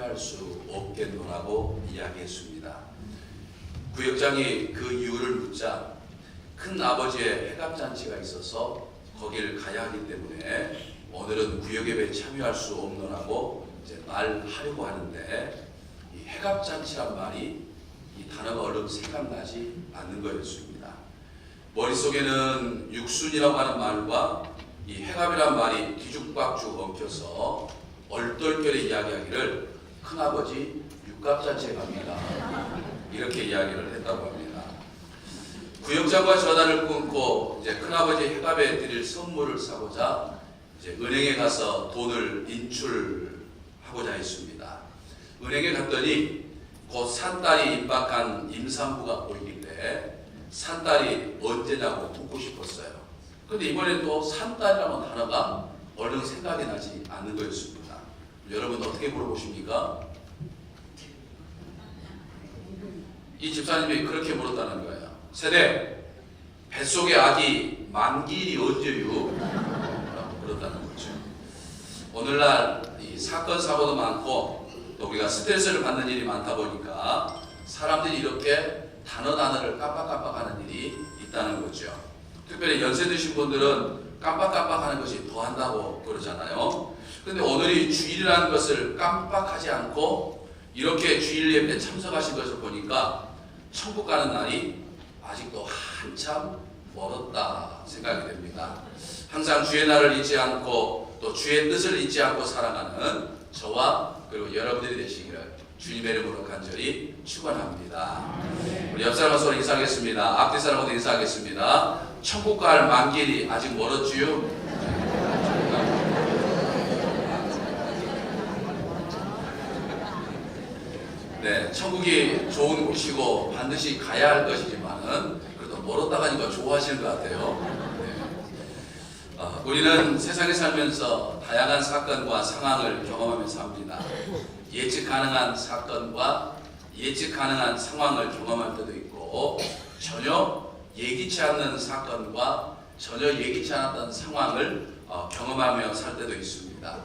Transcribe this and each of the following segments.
참여할 수 없겠노라고 이야기했습니다. 구역장이 그 이유를 묻자 큰 아버지의 회갑잔치가 있어서 거길 가야 하기 때문에 오늘은 구역예배에 참여할 수 없노라고 이제 말하려고 하는데, 이 회갑잔치란 말이 이 단어가 얼른 생각나지 않는 거였습니다. 머릿속에는 육순이라고 하는 말과 이 회갑이란 말이 뒤죽박죽 엉켜서 얼떨결에 이야기하기를 큰아버지 육갑잔치에 갑니다, 이렇게 이야기를 했다고 합니다. 구역장과 전화를 끊고 이제 큰아버지 회갑에 드릴 선물을 사고자 이제 은행에 가서 돈을 인출하고자 했습니다. 은행에 갔더니 곧 산딸이 임박한 임산부가 보이길래 산딸이 언제냐고 묻고 싶었어요. 그런데 이번엔 또 산딸이라는 단어가 얼른 생각이 나지 않는 거였습니다. 여러분 어떻게 물어보십니까? 이 집사님이 그렇게 물었다는 거예요. 세대, 뱃속의 아기 만기일이 언제요? 라고 물었다는 거죠. 오늘날 이 사건 사고도 많고 또 우리가 스트레스를 받는 일이 많다 보니까 사람들이 이렇게 단어를 깜빡깜빡하는 일이 있다는 거죠. 특별히 연세 드신 분들은 깜빡깜빡하는 것이 더한다고 그러잖아요. 그런데 오늘이 주일이라는 것을 깜빡하지 않고 이렇게 주일 예배에 참석하신 것을 보니까 천국 가는 날이 아직도 한참 멀었다 생각이 됩니다. 항상 주의 날을 잊지 않고 또 주의 뜻을 잊지 않고 살아가는 저와 그리고 여러분들이 되시기를 주님의 이름으로 간절히 축원합니다. 우리 옆 사람과 서로 인사하겠습니다. 앞뒤 사람하고도 인사하겠습니다. 천국 갈 만길이 아직 멀었지요? 네, 천국이 좋은 곳이고 반드시 가야 할 것이지만은 그래도 멀었다 가니까 좋아하시는 것 같아요. 네. 우리는 세상에 살면서 다양한 사건과 상황을 경험하며 삽니다. 예측 가능한 사건과 예측 가능한 상황을 경험할 때도 있고 전혀 예기치 않는 사건과 전혀 예기치 않았던 상황을 경험하며 살 때도 있습니다.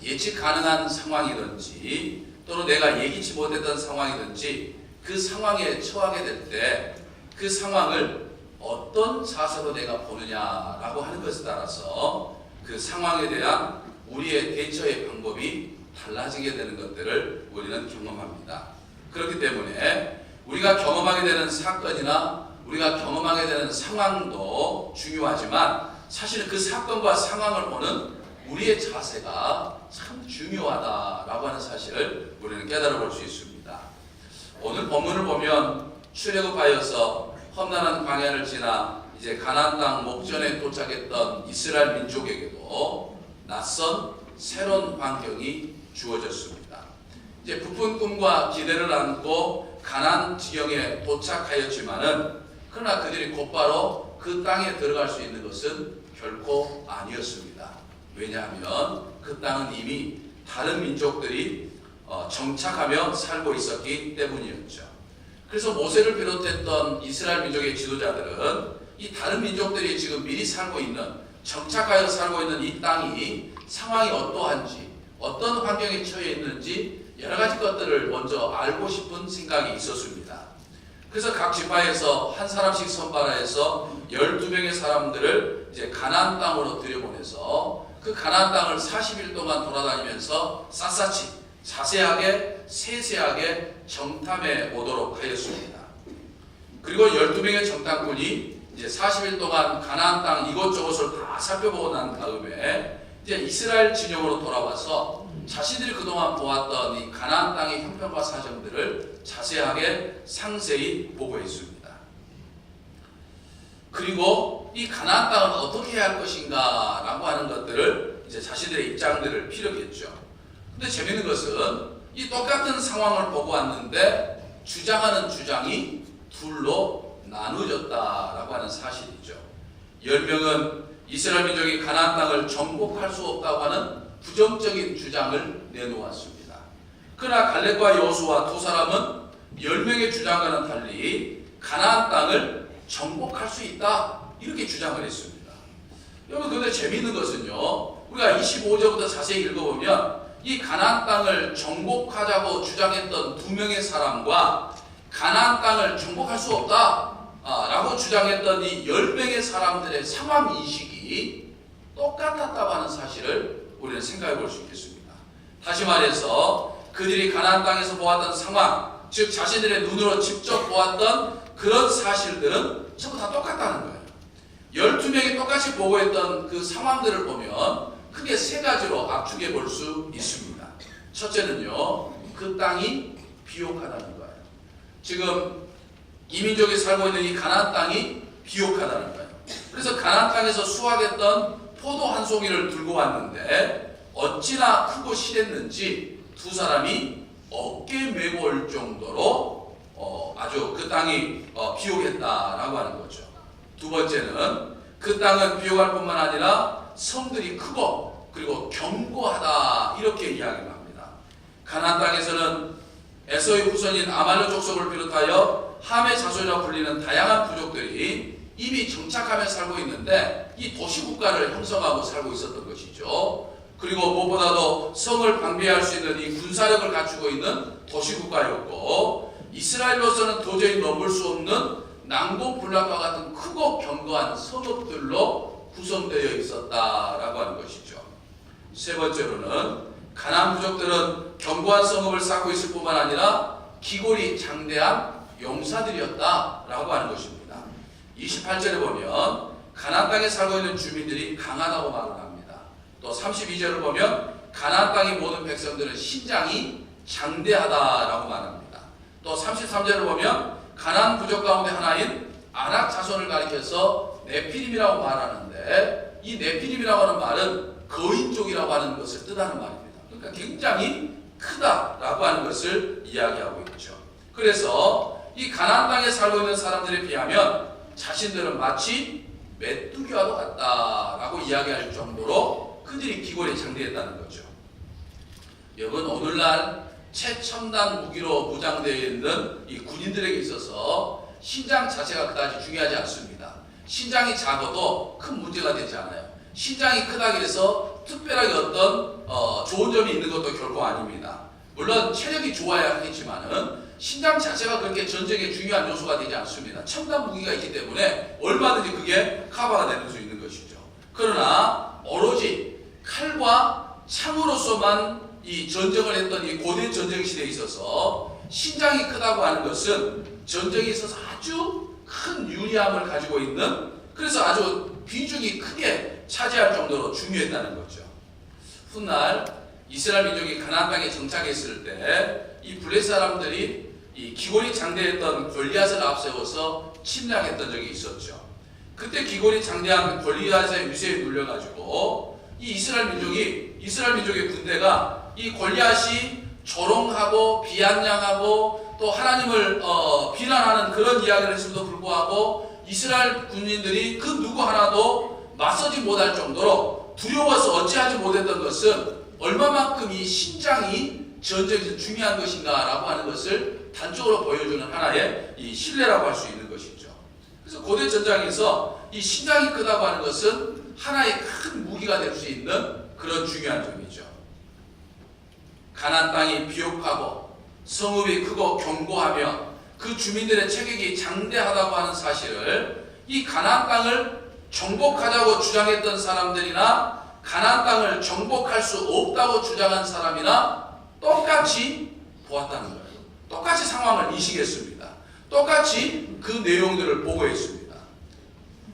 예측 가능한 상황이든지 또는 내가 예기치 못했던 상황이든지 그 상황에 처하게 될 때 그 상황을 어떤 자세로 내가 보느냐라고 하는 것에 따라서 그 상황에 대한 우리의 대처의 방법이 달라지게 되는 것들을 우리는 경험합니다. 그렇기 때문에 우리가 경험하게 되는 사건이나 우리가 경험하게 되는 상황도 중요하지만 사실은 그 사건과 상황을 보는 우리의 자세가 참 중요하다라고 하는 사실을 우리는 깨달아 볼 수 있습니다. 오늘 본문을 보면 출애굽하여서 험난한 광야를 지나 이제 가나안 땅 목전에 도착했던 이스라엘 민족에게도 낯선 새로운 환경이 주어졌습니다. 이제 부푼 꿈과 기대를 안고 가나안 지경에 도착하였지만은 그러나 그들이 곧바로 그 땅에 들어갈 수 있는 것은 결코 아니었습니다. 왜냐하면 그 땅은 이미 다른 민족들이 정착하며 살고 있었기 때문이었죠. 그래서 모세를 비롯했던 이스라엘 민족의 지도자들은 이 다른 민족들이 지금 미리 살고 있는, 정착하여 살고 있는 이 땅이 상황이 어떠한지, 어떤 환경에 처해 있는지 여러 가지 것들을 먼저 알고 싶은 생각이 있었습니다. 그래서 각 지파에서 한 사람씩 선발해서 12명의 사람들을 이제 가나안 땅으로 들여보내서 그 가나안 땅을 40일 동안 돌아다니면서 샅샅이 자세하게 세세하게 정탐해 오도록 하였습니다. 그리고 12명의 정탐꾼이 이제 40일 동안 가나안 땅 이곳저곳을 다 살펴보고 난 다음에 이제 이스라엘 진영으로 돌아와서 자신들이 그동안 보았던 이 가나안 땅의 형편과 사정들을 자세하게 상세히 보고했습니다. 그리고 이 가나안 땅을 어떻게 해야 할 것인가 라고 하는 것들을 이제 자신들의 입장들을 피력했죠. 근데 재밌는 것은 이 똑같은 상황을 보고 왔는데 주장하는 주장이 둘로 나누어졌다라고 하는 사실이죠. 10명은 이스라엘 민족이 가나안 땅을 정복할 수 없다고 하는 부정적인 주장을 내놓았습니다. 그러나 갈렙과 여호수아 두 사람은 10명의 주장과는 달리 가나안 땅을 정복할 수 있다 이렇게 주장을 했습니다. 여러분, 근데 재미있는 것은요, 우리가 25절부터 자세히 읽어보면 이 가나안 땅을 정복하자고 주장했던 2명의 사람과 가나안 땅을 정복할 수 없다 라고 주장했던 이 10명의 사람들의 상황 인식이 똑같았다고 하는 사실을 우리는 생각해 볼 수 있겠습니다. 다시 말해서 그들이 가나안 땅에서 보았던 상황, 즉 자신들의 눈으로 직접 보았던 그런 사실들은 전부 다 똑같다는 거예요. 12명이 똑같이 보고했던 그 상황들을 보면 크게 3가지로 압축해 볼 수 있습니다. 첫째는요, 그 땅이 비옥하다는 거예요. 지금 이민족이 살고 있는 이 가나안 땅이 비옥하다는 거예요. 그래서 가나안 땅에서 수확했던 포도 한 송이를 들고 왔는데 어찌나 크고 실했는지 2사람이 어깨 메고 올 정도로 아주 그 땅이 비옥했다라고 하는 거죠. 2번째는 그 땅은 비옥할 뿐만 아니라 성들이 크고 그리고 견고하다 이렇게 이야기를 합니다. 가나안 땅에서는 에서의 후손인 아말렉 족속을 비롯하여 함의 자손이라 불리는 다양한 부족들이 이미 정착하며 살고 있는데 이 도시국가를 형성하고 살고 있었던 것이죠. 그리고 무엇보다도 성을 방비할 수 있는 이 군사력을 갖추고 있는 도시국가였고, 이스라엘로서는 도저히 넘을 수 없는 난공불락과 같은 크고 견고한 성읍들로 구성되어 있었다라고 하는 것이죠. 3번째로는 가나안 부족들은 견고한 성읍을 쌓고 있을 뿐만 아니라 기골이 장대한 용사들이었다라고 하는 것입니다. 28절에 보면 가나안 땅에 살고 있는 주민들이 강하다고 말을 합니다. 또 32절을 보면 가나안 땅의 모든 백성들은 신장이 장대하다라고 말합니다. 또 33절을 보면 가나안 부족 가운데 하나인 아낙 자손을 가리켜서 네피림이라고 말하는데, 이 네피림이라고 하는 말은 거인족이라고 하는 것을 뜻하는 말입니다. 그러니까 굉장히 크다라고 하는 것을 이야기하고 있죠. 그래서 이 가나안 땅에 살고 있는 사람들에 비하면 자신들은 마치 메뚜기와도 같다라고 이야기할 정도로 그들이 기골에 장대했다는 거죠. 여러분, 오늘날 최첨단 무기로 무장되어 있는 이 군인들에게 있어서 신장 자체가 그다지 중요하지 않습니다. 신장이 작아도 큰 문제가 되지 않아요. 신장이 크다고 해서 특별하게 어떤 좋은 점이 있는 것도 결코 아닙니다. 물론 체력이 좋아야 하겠지만은 신장 자체가 그렇게 전쟁에 중요한 요소가 되지 않습니다. 첨단 무기가 있기 때문에 얼마든지 그게 커버가 되는 수 있는 것이죠. 그러나 오로지 칼과 창으로서만 이 전쟁을 했던 이 고대 전쟁 시대에 있어서 신장이 크다고 하는 것은 전쟁에 있어서 아주 큰 유리함을 가지고 있는, 그래서 아주 비중이 크게 차지할 정도로 중요했다는 거죠. 훗날 이스라엘 민족이 가나안 땅에 정착했을 때 이 블레 사람들이 이 기골이 장대했던 골리앗을 앞세워서 침략했던 적이 있었죠. 그때 기골이 장대한 골리앗의 위세에 눌려가지고 이 이스라엘 민족의 군대가 이 골리앗이 조롱하고 비아냥하고 또 하나님을 비난하는 그런 이야기를 했음에도 불구하고 이스라엘 군인들이 그 누구 하나도 맞서지 못할 정도로 두려워서 어찌하지 못했던 것은 얼마만큼 이 신장이 전쟁에서 중요한 것인가라고 하는 것을 단적으로 보여주는 하나의 이 신뢰라고 할 수 있는 것이죠. 그래서 고대 전장에서 이 신장이 크다고 하는 것은 하나의 큰 무기가 될 수 있는 그런 중요한 점이죠. 가나안 땅이 비옥하고 성읍이 크고 견고하며 그 주민들의 체격이 장대하다고 하는 사실을 이 가나안 땅을 정복하자고 주장했던 사람들이나 가나안 땅을 정복할 수 없다고 주장한 사람이나 똑같이 보았다는 거예요. 똑같이 상황을 인식했습니다. 똑같이 그 내용들을 보고했습니다.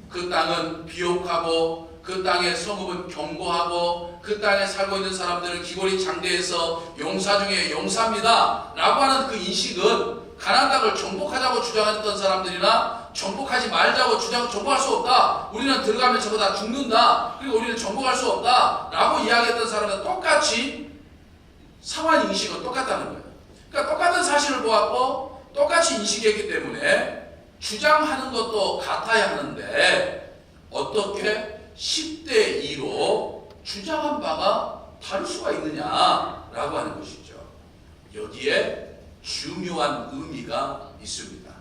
그 땅은 비옥하고 그 땅의 성읍은 견고하고 그 땅에 살고 있는 사람들은 기골이 장대해서 용사 중에 용사입니다 라고 하는 그 인식은 가나안 땅을 정복하자고 주장했던 사람들이나 정복하지 말자고 정복할 수 없다, 우리는 들어가면 전부 다 죽는다, 그리고 우리는 정복할 수 없다 라고 이야기했던 사람들 똑같이 상황 인식은 똑같다는 거예요. 그러니까 똑같은 사실을 보았고 똑같이 인식했기 때문에 주장하는 것도 같아야 하는데 어떻게 10대 2로 주장한 바가 다를 수가 있느냐라고 하는 것이죠. 여기에 중요한 의미가 있습니다.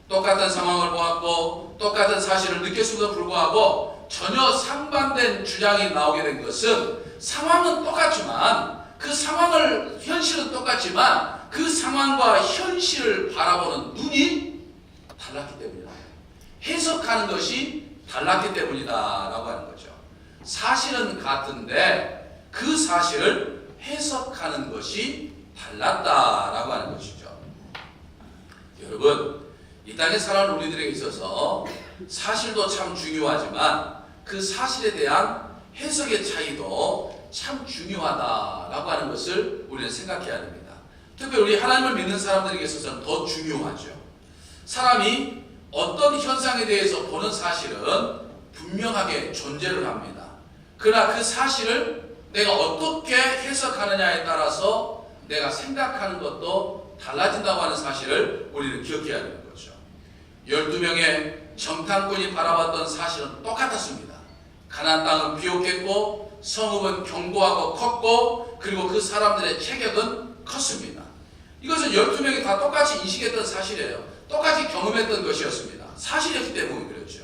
똑같은 상황을 보았고 똑같은 사실을 느꼈음에도 불구하고 전혀 상반된 주장이 나오게 된 것은 상황은 똑같지만 그 상황을, 현실은 똑같지만 그 상황과 현실을 바라보는 눈이 달랐기 때문이다. 해석하는 것이 달랐기 때문이다라고 하는 거죠. 사실은 같은데 그 사실을 해석하는 것이 달랐다라고 하는 것이죠. 여러분, 이 땅에 살아가는 우리들에게 있어서 사실도 참 중요하지만 그 사실에 대한 해석의 차이도 참 중요하다라고 하는 것을 우리는 생각해야 됩니다. 특히 우리 하나님을 믿는 사람들에게 있어서는 더 중요하죠. 사람이 어떤 현상에 대해서 보는 사실은 분명하게 존재를 합니다. 그러나 그 사실을 내가 어떻게 해석하느냐에 따라서 내가 생각하는 것도 달라진다고 하는 사실을 우리는 기억해야 되는 거죠. 12명의 정탐꾼이 바라봤던 사실은 똑같았습니다. 가나안 땅은 비옥했고 성읍은 견고하고 컸고 그리고 그 사람들의 체격은 컸습니다. 이것은 12명이 다 똑같이 인식했던 사실이에요. 똑같이 경험했던 것이었습니다. 사실이었기 때문에 그렇죠.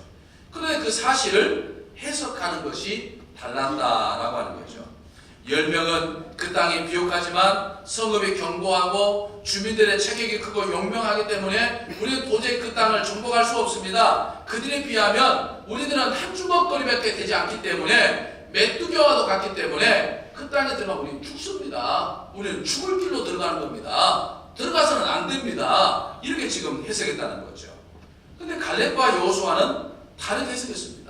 그런데 그 사실을 해석하는 것이 달랐다라고 하는 거죠. 10명은 그 땅이 비옥하지만 성읍이 견고하고 주민들의 체격이 크고 용맹하기 때문에 우리는 도저히 그 땅을 정복할 수 없습니다. 그들에 비하면 우리들은 한 주먹거리밖에 되지 않기 때문에 메뚜기와도 같기 때문에 그 땅에 들어가면 우리는 죽습니다. 우리는 죽을 길로 들어가는 겁니다. 들어가서는 안 됩니다. 이렇게 지금 해석했다는 거죠. 근데 갈렙과 여호수아는 다르게 해석했습니다.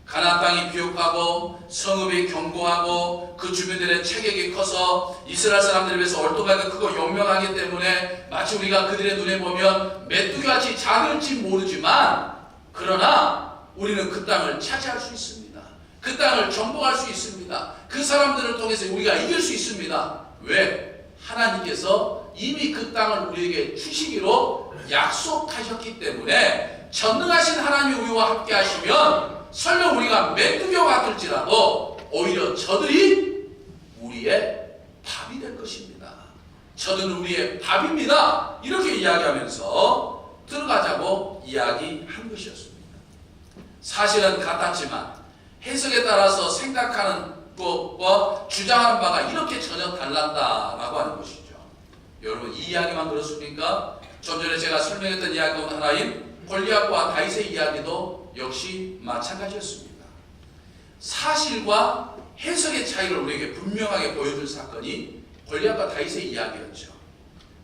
가나안 땅이 비옥하고 성읍이 견고하고 그 주민들의 체격이 커서 이스라엘 사람들에 비해서 얼토가게 크고 용맹하기 때문에 마치 우리가 그들의 눈에 보면 메뚜기같이 작을지 모르지만 그러나 우리는 그 땅을 차지할 수 있습니다. 그 땅을 정복할 수 있습니다. 그 사람들을 통해서 우리가 이길 수 있습니다. 왜? 하나님께서 이미 그 땅을 우리에게 주시기로 약속하셨기 때문에 전능하신 하나님이 우리와 함께 하시면 설령 우리가 메뚜기와 같을지라도 오히려 저들이 우리의 밥이 될 것입니다. 저들은 우리의 밥입니다. 이렇게 이야기하면서 들어가자고 이야기한 것이었습니다. 사실은 같았지만 해석에 따라서 생각하는 것과 주장하는 바가 이렇게 전혀 달랐다라고 하는 것이죠. 여러분, 이 이야기만 들었습니까? 좀 전에 제가 설명했던 이야기 가운데 하나인 골리앗과 다윗의 이야기도 역시 마찬가지였습니다. 사실과 해석의 차이를 우리에게 분명하게 보여줄 사건이 골리앗과 다윗의 이야기였죠.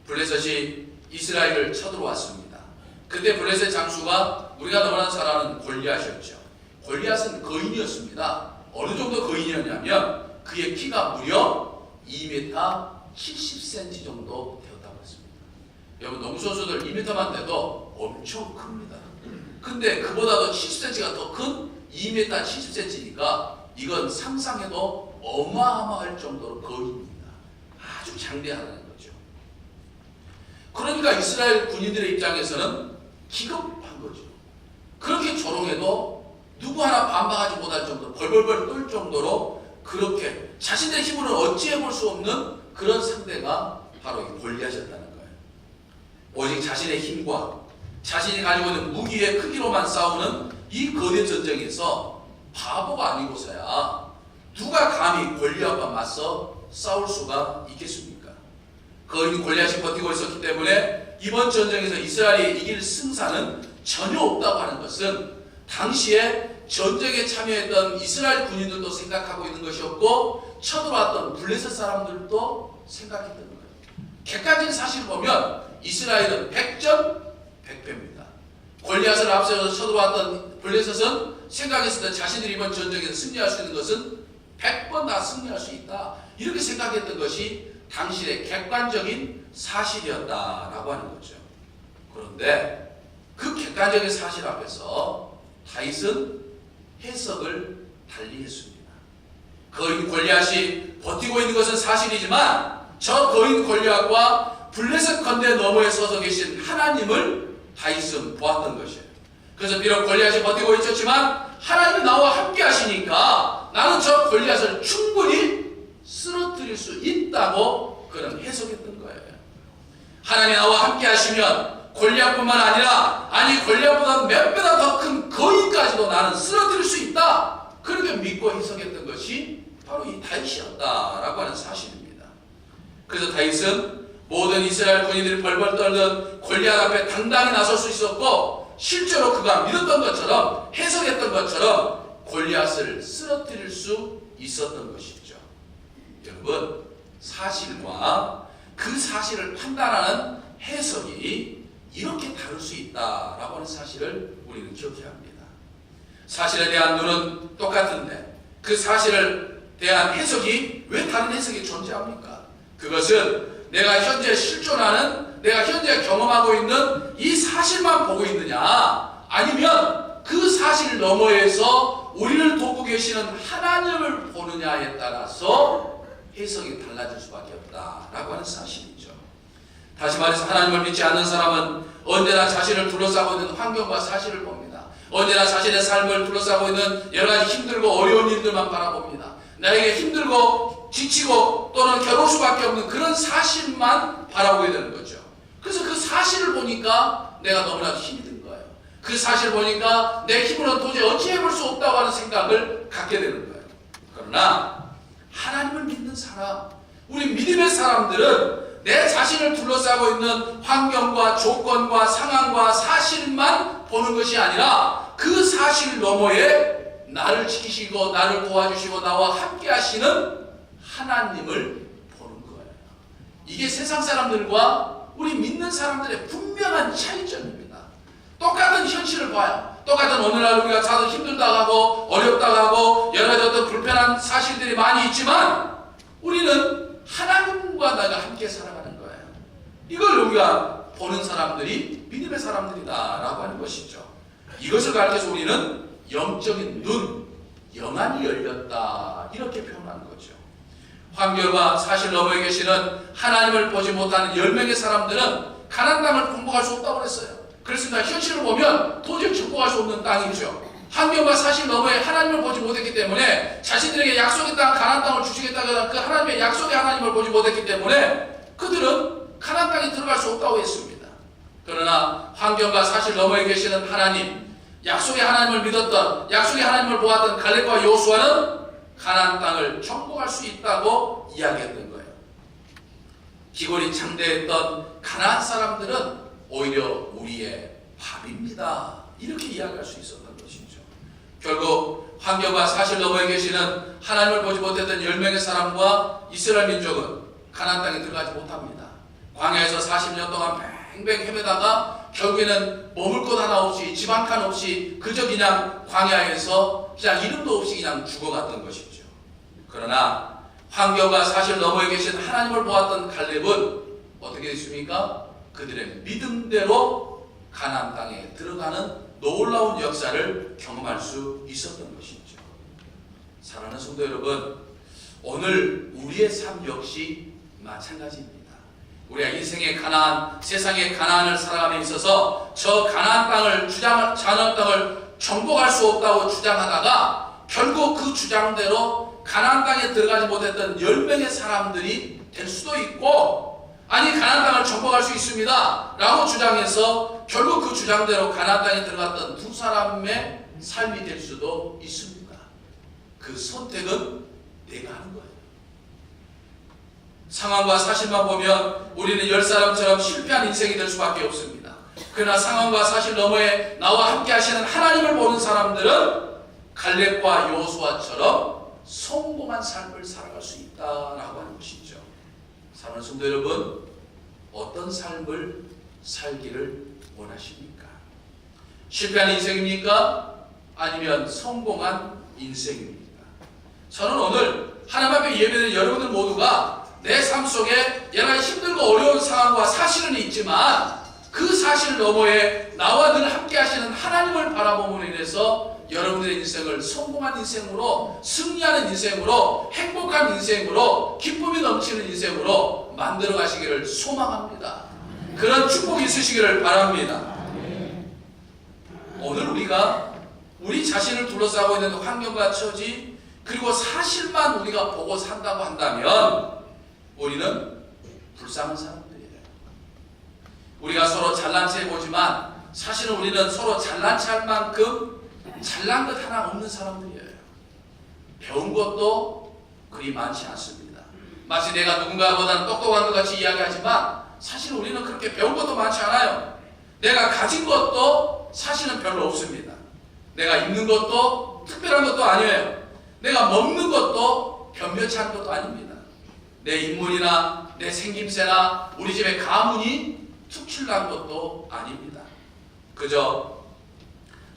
블레셋이 이스라엘을 쳐들어왔습니다. 그때 블레셋 장수가 우리가 너무나 잘 아는 골리앗이었죠. 골리앗은 거인이었습니다. 어느 정도 거인이었냐면 그의 키가 무려 2m 70cm 정도 되었다고 했습니다. 여러분, 농구선수들 2m만 돼도 엄청 큽니다. 근데 그보다도 70cm가 더 큰 2m 70cm니까 이건 상상해도 어마어마할 정도로 거인입니다. 아주 장대하다는 거죠. 그러니까 이스라엘 군인들의 입장에서는 기겁한 거죠. 그렇게 조롱해도 누구 하나 반박하지 못할 정도로 벌벌벌 떨 정도로 그렇게 자신의 힘으로는 어찌해 볼 수 없는 그런 상대가 바로 골리앗이었다는 거예요. 오직 자신의 힘과 자신이 가지고 있는 무기의 크기로만 싸우는 이 거대 전쟁에서 바보가 아니고서야 누가 감히 골리앗과 맞서 싸울 수가 있겠습니까? 거인 골리앗이 버티고 있었기 때문에 이번 전쟁에서 이스라엘이 이길 승산은 전혀 없다고 하는 것은 당시에 전쟁에 참여했던 이스라엘 군인들도 생각하고 있는 것이었고 쳐들어왔던 블레셋 사람들도 생각했던 거예요. 객관적인 사실을 보면 이스라엘은 100전 100패입니다. 골리앗을 앞세워서 쳐들어왔던 블레셋은 생각했을 때 자신들이 이번 전쟁에서 승리할 수 있는 것은 100번 다 승리할 수 있다. 이렇게 생각했던 것이 당시의 객관적인 사실이었다라고 하는 거죠. 그런데 그 객관적인 사실 앞에서 다윗은 해석을 달리 했습니다. 거인 골리앗이 버티고 있는 것은 사실이지만 저 거인 골리앗과 블레셋 건대 너머에 서서 계신 하나님을 다윗은 보았던 것이에요. 그래서 비록 골리앗이 버티고 있었지만 하나님이 나와 함께 하시니까 나는 저 골리앗을 충분히 쓰러뜨릴 수 있다고 그는 해석했던 거예요. 하나님이 나와 함께 하시면 골리앗뿐만 아니라 골리앗보다 몇 배나 더 큰 거인까지도 나는 쓰러뜨릴 수 있다. 그렇게 믿고 해석했던 것이 바로 이 다윗이었다라고 하는 사실입니다. 그래서 다윗은 모든 이스라엘 군인들이 벌벌 떨던 골리앗 앞에 당당히 나설 수 있었고, 실제로 그가 믿었던 것처럼, 해석했던 것처럼 골리앗을 쓰러뜨릴 수 있었던 것이죠. 여러분, 사실과 그 사실을 판단하는 해석이 이렇게 다를 수 있다라고 하는 사실을 우리는 기억해야 합니다. 사실에 대한 눈은 똑같은데 그 사실을 대한 해석이 왜 다른 해석이 존재합니까? 그것은 내가 현재 실존하는, 내가 현재 경험하고 있는 이 사실만 보고 있느냐, 아니면 그 사실 너머에서 우리를 돕고 계시는 하나님을 보느냐에 따라서 해석이 달라질 수밖에 없다라고 하는 사실이죠. 다시 말해서 하나님을 믿지 않는 사람은 언제나 자신을 둘러싸고 있는 환경과 사실을 봅니다. 언제나 자신의 삶을 둘러싸고 있는 여러 가지 힘들고 어려운 일들만 바라봅니다. 나에게 힘들고 지치고 또는 괴로울 수밖에 없는 그런 사실만 바라보게 되는 거죠. 그래서 그 사실을 보니까 내가 너무나도 힘이 든 거예요. 그 사실을 보니까 내 힘으로는 도저히 어찌해볼 수 없다고 하는 생각을 갖게 되는 거예요. 그러나 하나님을 믿는 사람, 우리 믿음의 사람들은 내 자신을 둘러싸고 있는 환경과 조건과 상황과 사실만 보는 것이 아니라 그 사실 너머에 나를 지키시고 나를 도와주시고 나와 함께 하시는 하나님을 보는 거예요. 이게 세상 사람들과 우리 믿는 사람들의 분명한 차이점입니다. 똑같은 현실을 봐요. 똑같은 오늘날 우리가 다들 힘들다고 하고 어렵다고 하고 여러 가지 어떤 불편한 사실들이 많이 있지만 우리는 하나님과 나가 함께 살아가는 거예요. 이걸 우리가 보는 사람들이 믿음의 사람들이다라고 하는 것이죠. 이것을 가르쳐서 우리는 영적인 눈, 영안이 열렸다 이렇게 표현하는 거죠. 환경과 사실 너머에 계시는 하나님을 보지 못하는 10명의 사람들은 가나안 땅을 공복할 수 없다고 그랬어요. 그렇습니다. 현실을 보면 도저히 축복할 수 없는 땅이죠. 환경과 사실 너머에 하나님을 보지 못했기 때문에 자신들에게 약속의 땅 가나안 땅을 주시겠다는 그 하나님의 약속의 하나님을 보지 못했기 때문에 그들은 가나안 땅에 들어갈 수 없다고 했습니다. 그러나 환경과 사실 너머에 계시는 하나님, 약속의 하나님을 믿었던, 약속의 하나님을 보았던 갈렙과 여호수아는 가나안 땅을 정복할 수 있다고 이야기했던 거예요. 기골이 창대했던 가나안 사람들은 오히려 우리의 밥입니다. 이렇게 이야기할 수 있었던 것이죠. 결국 환경과 사실 너머에 계시는 하나님을 보지 못했던 10명의 사람과 이스라엘 민족은 가나안 땅에 들어가지 못합니다. 광야에서 40년 동안 뱅뱅 헤매다가 결국에는 머물 곳 하나 없이 집 한 칸 없이 그저 그냥 광야에서 그냥 이름도 없이 그냥 죽어갔던 것이죠. 그러나 환경과 사실 너머에 계신 하나님을 보았던 갈렙은 어떻게 됐습니까? 그들의 믿음대로 가나안 땅에 들어가는 놀라운 역사를 경험할 수 있었던 것이죠. 사랑하는 성도 여러분, 오늘 우리의 삶 역시 마찬가지입니다. 우리가 인생의 가나안, 세상의 가나안을 살아감에 있어서 저 가나안 땅을 가나안 땅을 정복할 수 없다고 주장하다가 결국 그 주장대로 가나안 땅에 들어가지 못했던 10명의 사람들이 될 수도 있고, 아니 가나안 땅을 정복할 수 있습니다 라고 주장해서 결국 그 주장대로 가나안 땅에 들어갔던 2사람의 삶이 될 수도 있습니다. 그 선택은 내가 하는 거예요. 상황과 사실만 보면 우리는 10사람처럼 실패한 인생이 될 수밖에 없습니다. 그러나 상황과 사실 너머에 나와 함께 하시는 하나님을 보는 사람들은 갈렙과 여호수아처럼 성공한 삶을 살아갈 수 있다라고 하는 것이죠. 사랑하는 성도 여러분, 어떤 삶을 살기를 원하십니까? 실패한 인생입니까? 아니면 성공한 인생입니까? 저는 오늘 하나님 앞에 예배드리는 여러분들 모두가 내 삶 속에 여러 가지 힘들고 어려운 상황과 사실은 있지만 그 사실 너머에 나와 늘 함께 하시는 하나님을 바라봄으로 인해서 여러분들의 인생을 성공한 인생으로, 승리하는 인생으로, 행복한 인생으로, 기쁨이 넘치는 인생으로 만들어 가시기를 소망합니다. 그런 축복이 있으시기를 바랍니다. 오늘 우리가 우리 자신을 둘러싸고 있는 환경과 처지 그리고 사실만 우리가 보고 산다고 한다면 우리는 불쌍한 사람들이에요. 우리가 서로 잘난 체 보지만 사실은 우리는 서로 잘난 체 할 만큼 잘난 것 하나 없는 사람들이에요. 배운 것도 그리 많지 않습니다. 마치 내가 누군가보다는 똑똑한 것 같이 이야기하지만 사실 우리는 그렇게 배운 것도 많지 않아요. 내가 가진 것도 사실은 별로 없습니다. 내가 입는 것도 특별한 것도 아니에요. 내가 먹는 것도 변변치 않은 것도 아닙니다. 내 인물이나 내 생김새나 우리 집의 가문이 특출난 것도 아닙니다. 그저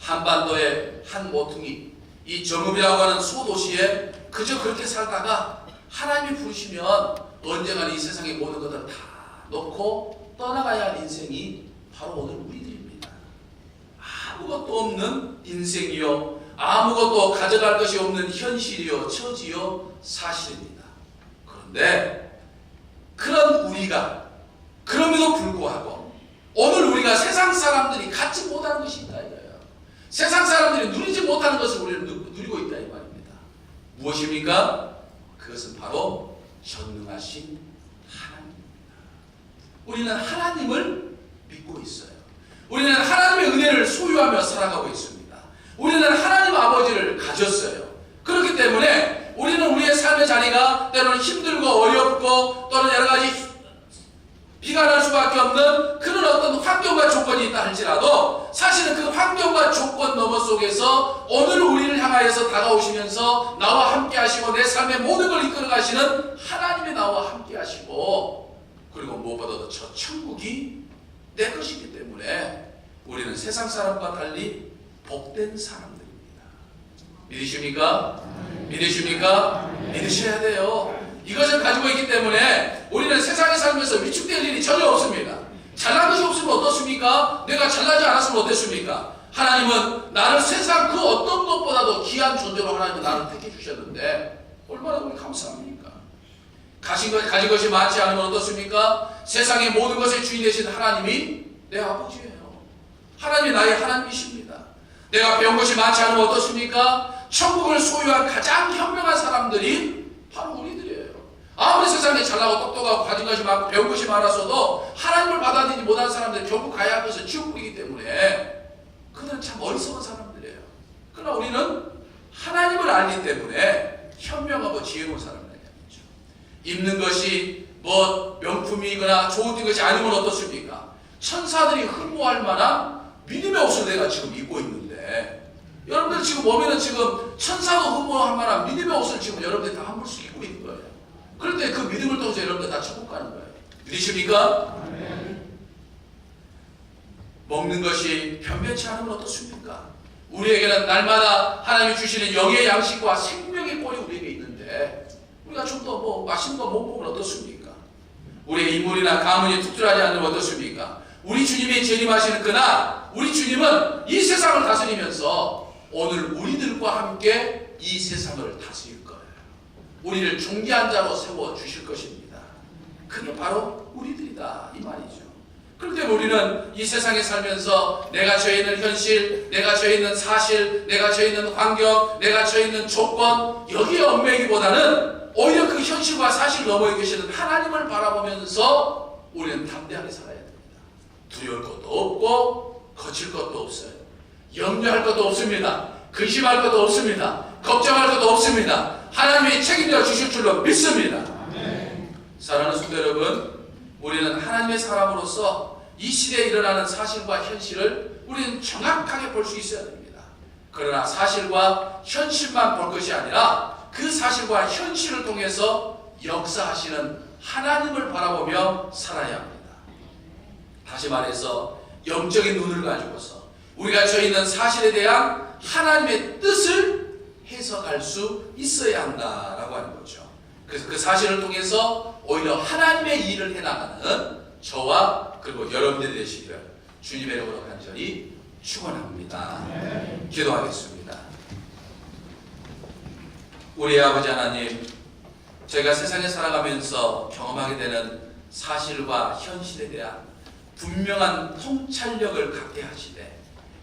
한반도의 한 모퉁이, 이 정읍이라고 하는 소도시에 그저 그렇게 살다가 하나님이 부르시면 언젠가는 이 세상의 모든 것을 다 놓고 떠나가야 할 인생이 바로 오늘 우리들입니다. 아무것도 없는 인생이요, 아무것도 가져갈 것이 없는 현실이요, 처지요, 사실입니다. 그런데 그런 우리가 그럼에도 불구하고 오늘 우리가 세상 사람들이 갖지 못하는 것이 있다 이거예요. 세상 사람들이 누리지 못하는 것을 우리는 누리고 있다 이 말입니다. 무엇입니까? 그것은 바로 전능하신 하나님입니다. 우리는 하나님을 믿고 있어요. 우리는 하나님의 은혜를 소유하며 살아가고 있습니다. 우리는 하나님 아버지를 가졌어요. 그렇기 때문에 우리는 우리의 삶의 자리가 때로는 힘들고 어렵고 또는 여러 가지 비가 날 수밖에 없는 그런 어떤 환경과 조건이 있다 할지라도 사실은 그 환경과 조건 너머 속에서 오늘 우리를 향하여서 다가오시면서 나와 함께 하시고 내 삶의 모든 걸 이끌어 가시는 하나님이 나와 함께 하시고, 그리고 무엇보다도 저 천국이 내 것이기 때문에 우리는 세상 사람과 달리 복된 사람들입니다. 믿으십니까? 믿으십니까? 믿으셔야 돼요. 이것을 가지고 있기 때문에 우리는 세상에 살면서 위축될 일이 전혀 없습니다. 잘난 것이 없으면 어떻습니까? 내가 잘나지 않았으면 어땠습니까? 하나님은 나를 세상 그 어떤 것보다도 귀한 존재로 하나님은 나를 택해 주셨는데 얼마나 우리 감사합니까? 가진 것이 많지 않으면 어떻습니까? 세상의 모든 것의 주인 되신 하나님이 내 아버지예요. 하나님이 나의 하나님이십니다. 내가 배운 것이 많지 않으면 어떻습니까? 천국을 소유한 가장 현명한 사람들이 바로 우리들이에요. 아무리 세상에 잘나고 똑똑하고 가진 것이 많고 배운 것이 많았어도 하나님을 받아들이지 못한 사람들이 결국 가야 할 것은 지옥불이기 때문에 그들은 참 어리석은 사람들이에요. 그러나 우리는 하나님을 알기 때문에 현명하고 지혜로운 사람들이죠. 입는 것이 뭐 명품이거나 좋은 것이 아니면 어떻습니까? 천사들이 흠모할 만한 믿음의 옷을 내가 지금 입고 있는데 여러분들 지금 보면은 지금 천사도 흠모할 만한 믿음의 옷을 지금 여러분들이 다 한 벌씩 입고 있는 거예요. 그런데 그 믿음을 통해서 여러분들 다 천국 가는 거예요. 믿으십니까? 먹는 것이 변변치 않으면 어떻습니까? 우리에게는 날마다 하나님이 주시는 영의 양식과 생명의 꼴이 우리에게 있는데 우리가 좀 더 뭐 맛있는 거 못 먹으면 어떻습니까? 우리의 인물이나 가문이 특출하지 않으면 어떻습니까? 우리 주님이 재림하시는 그날 우리 주님은 이 세상을 다스리면서 오늘 우리들과 함께 이 세상을 다스릴 거예요. 우리를 존귀한 자로 세워주실 것입니다. 그게 바로 우리들이다 이 말이죠. 그런데 우리는 이 세상에 살면서 내가 처해 있는 현실, 내가 처해 있는 사실, 내가 처해 있는 환경, 내가 처해 있는 조건 여기에 얽매이기보다는 오히려 그 현실과 사실 너머에 계시는 하나님을 바라보면서 우리는 담대하게 살아야 됩니다. 두려울 것도 없고 거칠 것도 없어요. 염려할 것도 없습니다. 근심할 것도 없습니다. 걱정할 것도 없습니다. 하나님이 책임져 주실 줄로 믿습니다. 사랑하는 성도 여러분, 우리는 하나님의 사람으로서 이 시대에 일어나는 사실과 현실을 우리는 정확하게 볼 수 있어야 됩니다. 그러나 사실과 현실만 볼 것이 아니라 그 사실과 현실을 통해서 역사하시는 하나님을 바라보며 살아야 합니다. 다시 말해서 영적인 눈을 가지고서 우리가 처해 있는 사실에 대한 하나님의 뜻을 해석할 수 있어야 한다라고 하는 거죠. 그래서 그 사실을 통해서 오히려 하나님의 일을 해나가는 저와 그리고 여러분들이 되시기를 주님의 이름으로 간절히 축원합니다. 기도하겠습니다. 우리 아버지 하나님, 저희가 세상에 살아가면서 경험하게 되는 사실과 현실에 대한 분명한 통찰력을 갖게 하시되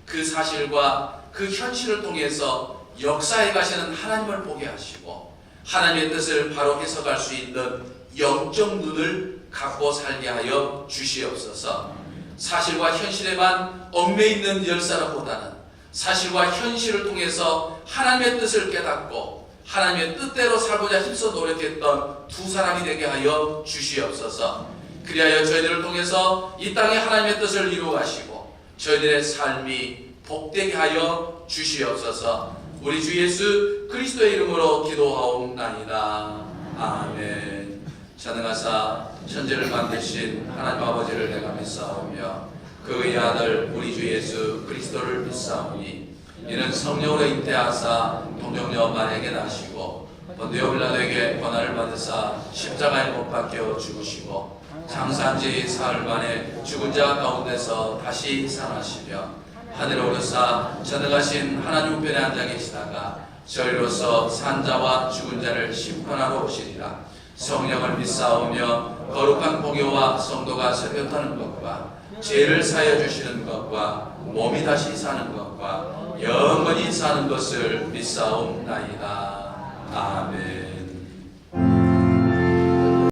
그 사실과 그 현실을 통해서 역사해 가시는 하나님을 보게 하시고 하나님의 뜻을 바로 해석할 수 있는 영적 눈을 갖고 살게 하여 주시옵소서. 사실과 현실에만 얽매있는 열사라보다는 사실과 현실을 통해서 하나님의 뜻을 깨닫고 하나님의 뜻대로 살고자 힘써 노력했던 두 사람이 되게 하여 주시옵소서. 그리하여 저희들을 통해서 이 땅에 하나님의 뜻을 이루어가시고 저희들의 삶이 복되게 하여 주시옵소서. 우리 주 예수 그리스도의 이름으로 기도하옵나이다. 아멘. 전능하사 천지를 만드신 하나님 아버지를 내가 믿사오며 그의 아들 우리 주 예수 그리스도를 믿사오니 이는 성령으로 잉태하사 동정녀 마리아에게 나시고 본디오 빌라도에게 고난을 받으사 십자가에 못 박혀 죽으시고 장사한 지 사흘 만에 죽은 자 가운데서 다시 살아나시며 하늘에 오르사 전능하신 하나님 우편에 앉아 계시다가 저희로서 산자와 죽은 자를 심판하러 오시리라. 성령을 믿사오며 거룩한 공효와 성도가 세변하는 것과 죄를 사하여 주시는 것과 몸이 다시 사는 것과 영원히 사는 것을 믿사옵나이다.